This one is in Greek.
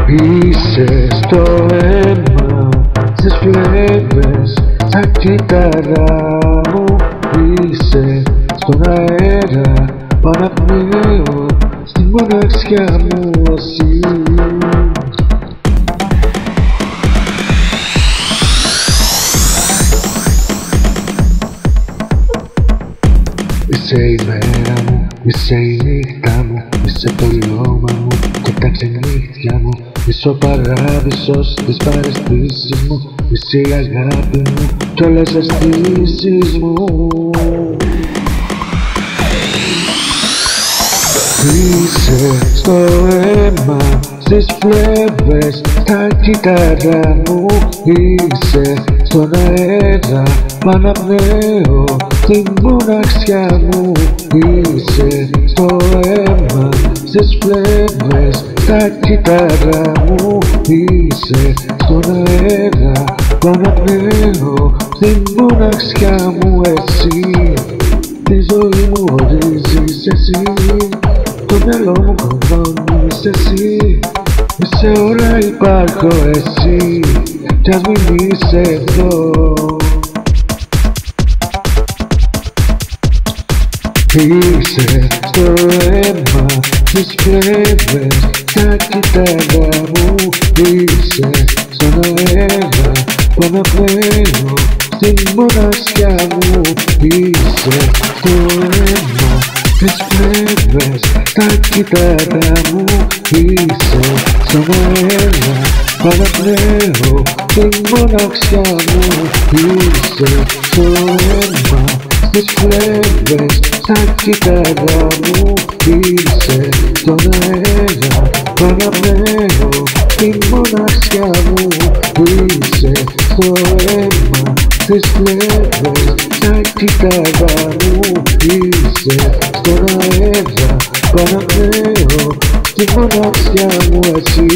Είσαι στο αίμα, στις φλέβες, στα κύτταρά μου. Είσαι στον αέρα, πάνω απ' στη μοναξιά μου εσύ. Είσαι η μέρα μου, είσαι η νύχτα μου, είσαι το λιώμα μου και τα ξενύχτια μου. Είσαι ο παράδεισος της παραισθήσεις μου, είσαι η αγάπη μου κι όλες τις αισθήσεις μου. Είσαι στο αίμα, στις φλέβες, στα κύτταρά μου. Είσαι στον αέρα, πάνω απνέω την μοναξιά μου. Είσαι στο αίμα, στις φλέβες, στα κύτταρά μου. Είσαι στον αέρα, πάνω απνέω την μοναξιά μου. Εσύ τη ζωή μου ορίζεις εσύ, το μυαλό μου κοντώνεις εσύ. Είσαι ώρα, υπάρχω εσύ, κι ας μην είσαι εδώ. Είσαι στο αίμα, στις φλέβες, στα κύτταρά μου. Είσαι στον αέρα, πάνω απνέω στην μοναξιά μου. Είσαι στο αίμα, στις φλέβες, στα κύτταρά μου. Είσαι στον αέρα, πάνω απνέω την μοναξιά μου. Είσαι στο αίμα, στις φλέβες, στα κύτταρά μου. Είσαι στον αέρα, πάνω απνέω την μοναξιά μου. Είσαι στο αίμα, στις φλέβες, στα κύτταρά μου. Είσαι στον αέρα, πάνω απνέω τη μοναξιά μου εσύ.